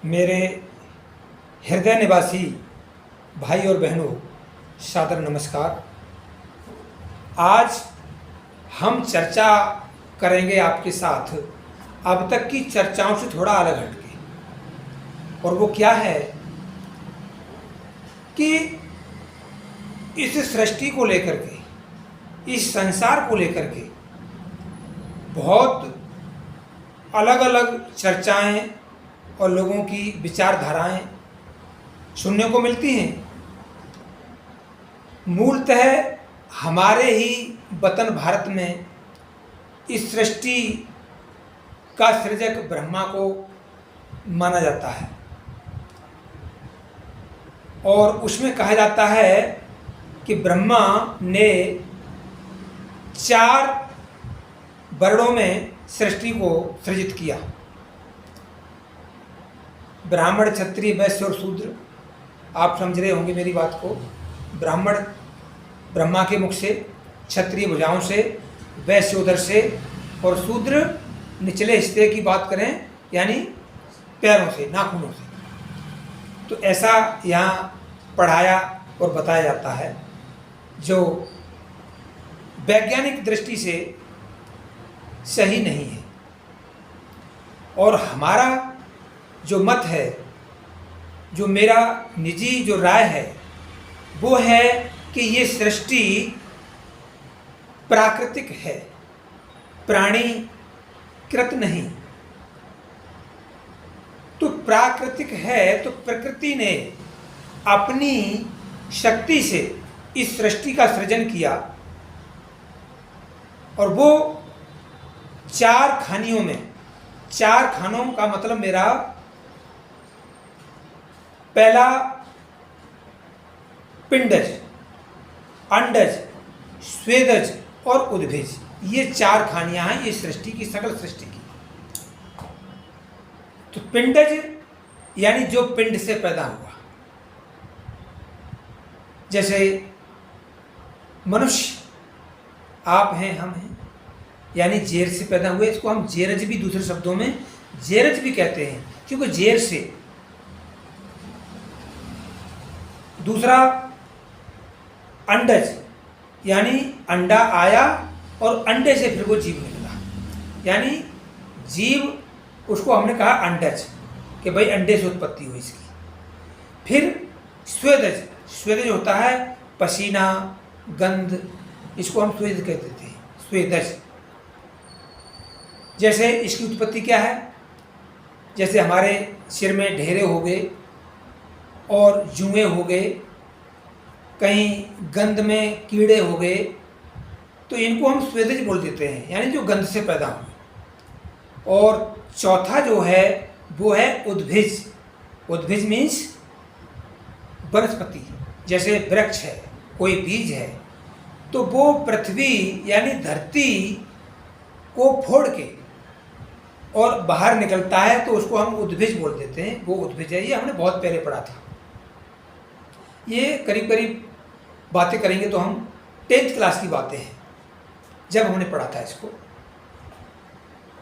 मेरे हृदय निवासी भाई और बहनों, सादर नमस्कार। आज हम चर्चा करेंगे आपके साथ अब तक की चर्चाओं से थोड़ा अलग हटके, और वो क्या है कि इस सृष्टि को लेकर के, इस संसार को लेकर के बहुत अलग अलग चर्चाएं और लोगों की विचारधाराएं सुनने को मिलती हैं। मूलतः हमारे ही वतन भारत में इस सृष्टि का सृजक ब्रह्मा को माना जाता है, और उसमें कहा जाता है कि ब्रह्मा ने 4 वर्णों में सृष्टि को सृजित किया। ब्राह्मण, क्षत्रिय, वैश्य और शूद्र। आप समझ रहे होंगे मेरी बात को। ब्राह्मण ब्रह्मा के मुख से, क्षत्रिय भुजाओं से, वैश्य उदर से, और शूद्र निचले हिस्से की बात करें यानी पैरों से, नाखूनों से। तो ऐसा यहाँ पढ़ाया और बताया जाता है, जो वैज्ञानिक दृष्टि से सही नहीं है। और हमारा जो मत है, जो मेरा निजी जो राय है, वो है कि ये सृष्टि प्राकृतिक है, प्राणीकृत नहीं। तो प्राकृतिक है तो प्रकृति ने अपनी शक्ति से इस सृष्टि का सृजन किया, और वो 4 खानियों में, 4 खानों का मतलब मेरा पहला पिंडज, अंडज, स्वेदज और उद्भिज, ये 4 खानियां हैं इस सृष्टि की, सकल सृष्टि की। तो पिंडज यानी जो पिंड से पैदा हुआ, जैसे मनुष्य, आप हैं, हम हैं, यानी जेर से पैदा हुए। इसको हम जेरज भी, दूसरे शब्दों में जेरज भी कहते हैं, क्योंकि जेर से। दूसरा अंडज, यानी अंडा आया और अंडे से फिर वो जीव निकला, यानी जीव, उसको हमने कहा अंडज, कि भाई अंडे से उत्पत्ति हुई इसकी। फिर स्वेदज, स्वेदज होता है पसीना, गंध, इसको हम स्वेद कहते थे, स्वेदज। जैसे इसकी उत्पत्ति क्या है, जैसे हमारे सिर में ढेरे हो गए और जुएं हो गए, कहीं गंध में कीड़े हो गए, तो इनको हम स्वेदज बोल देते हैं, यानी जो गंध से पैदा हुए। और चौथा जो है वो है उद्भिज। उद्भिज मीन्स वनस्पति, जैसे वृक्ष है, कोई बीज है, तो वो पृथ्वी यानी धरती को फोड़ के और बाहर निकलता है, तो उसको हम उद्भिज बोल देते हैं। वो उद्भिज है, ये हमने बहुत पहले पढ़ा था। ये करीब करीब बातें करेंगे तो हम 10th क्लास की बातें हैं, जब हमने पढ़ा था इसको।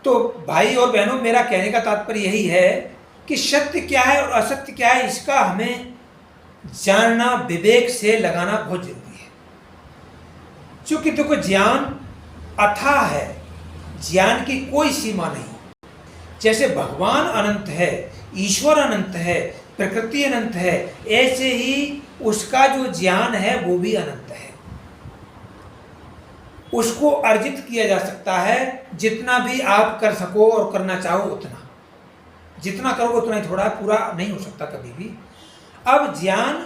तो भाई और बहनों, मेरा कहने का तात्पर्य यही है कि सत्य क्या है और असत्य क्या है, इसका हमें जानना, विवेक से लगाना बहुत जरूरी है। क्योंकि देखो, ज्ञान अथाह है, ज्ञान की कोई सीमा नहीं। जैसे भगवान अनंत है, ईश्वर अनंत है, प्रकृति अनंत है, ऐसे ही उसका जो ज्ञान है वो भी अनंत है। उसको अर्जित किया जा सकता है, जितना भी आप कर सको और करना चाहो उतना। जितना करोगे उतना ही, थोड़ा पूरा नहीं हो सकता कभी भी। अब ज्ञान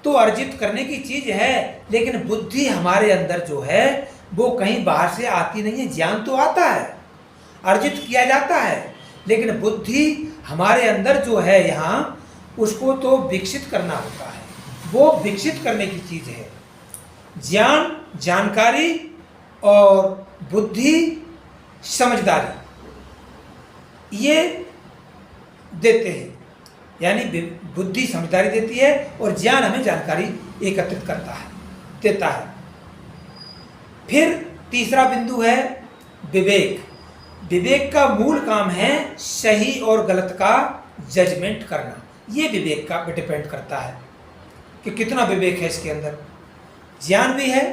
तो अर्जित करने की चीज है, लेकिन बुद्धि हमारे अंदर जो है वो कहीं बाहर से आती नहीं है। ज्ञान तो आता है, अर्जित किया जाता है, लेकिन बुद्धि हमारे अंदर जो है यहाँ, उसको तो विकसित करना होता है। वो विकसित करने की चीज है। ज्ञान, जानकारी, और बुद्धि, समझदारी, ये देते हैं। यानी बुद्धि समझदारी देती है और ज्ञान हमें जानकारी एकत्रित करता है, देता है। फिर तीसरा बिंदु है विवेक। विवेक का मूल काम है सही और गलत का जजमेंट करना। ये विवेक का डिपेंड करता है कि कितना विवेक है इसके अंदर। ज्ञान भी है,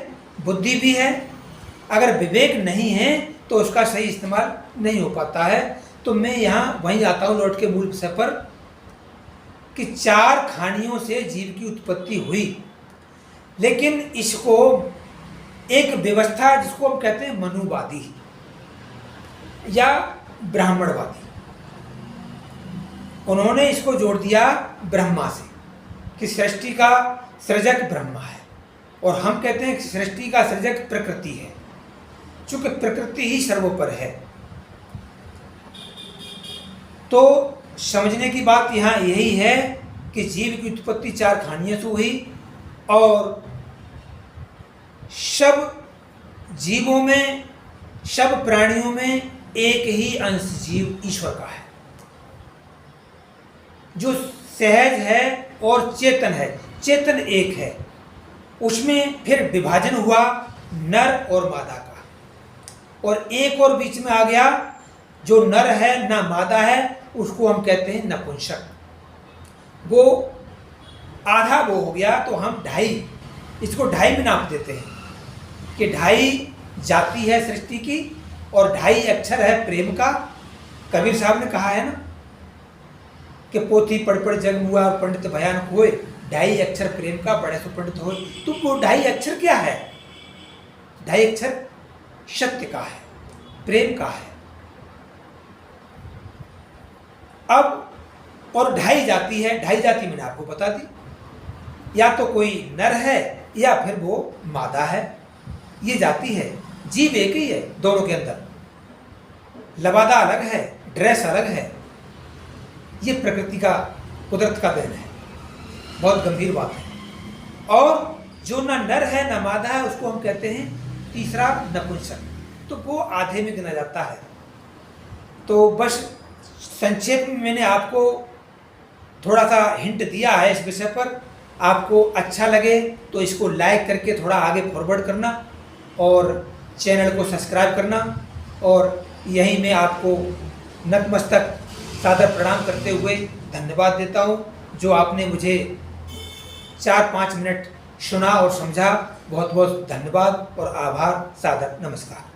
बुद्धि भी है, अगर विवेक नहीं है तो उसका सही इस्तेमाल नहीं हो पाता है। तो मैं यहाँ वहीं आता हूँ लौट के मूल विषय पर कि 4 खानियों से जीव की उत्पत्ति हुई, लेकिन इसको एक व्यवस्था जिसको हम कहते हैं मनुवादी या ब्राह्मणवादी, उन्होंने इसको जोड़ दिया ब्रह्मा से कि सृष्टि का सृजक ब्रह्मा है, और हम कहते हैं कि सृष्टि का सृजक प्रकृति है, चूंकि प्रकृति ही सर्वोपर है। तो समझने की बात यहाँ यही है कि जीव की उत्पत्ति 4 खानियों से हुई, और सब जीवों में, सब प्राणियों में एक ही अंश जीव ईश्वर का है, जो सहज है और चेतन है। चेतन एक है, उसमें फिर विभाजन हुआ नर और मादा का, और एक और बीच में आ गया जो नर है ना मादा है, उसको हम कहते हैं नपुंसक। वो आधा वो हो गया, तो हम 2.5, इसको 2.5 में नाप देते हैं कि 2.5 जाति है सृष्टि की और 2.5 अक्षर है प्रेम का। कबीर साहब ने कहा है ना कि पोथी पढ़ पढ़ जग हुआ और पंडित भयानक हुए, 2.5 अक्षर प्रेम का बड़े सो पंडित होए। तो वो 2.5 अक्षर क्या है? 2.5 अक्षर सत्य का है, प्रेम का है। अब और 2.5 जाति है, 2.5 जाति मैंने आपको बता दी, या तो कोई नर है या फिर वो मादा है, ये जाति है। जीव एक ही है दोनों के अंदर, लबादा अलग है, ड्रेस अलग है। ये प्रकृति का, कुदरत का देन है, बहुत गंभीर बात है। और जो ना नर है ना मादा है, उसको हम कहते हैं तीसरा नपुंसक, तो वो आधे में गिना जाता है। तो बस संक्षेप में मैंने आपको थोड़ा सा हिंट दिया है इस विषय पर। आपको अच्छा लगे तो इसको लाइक करके थोड़ा आगे फॉरवर्ड करना और चैनल को सब्सक्राइब करना, और यहीं मैं आपको नतमस्तक सादर प्रणाम करते हुए धन्यवाद देता हूँ, जो आपने मुझे 4-5 मिनट सुना और समझा। बहुत बहुत धन्यवाद और आभार। सादर नमस्कार।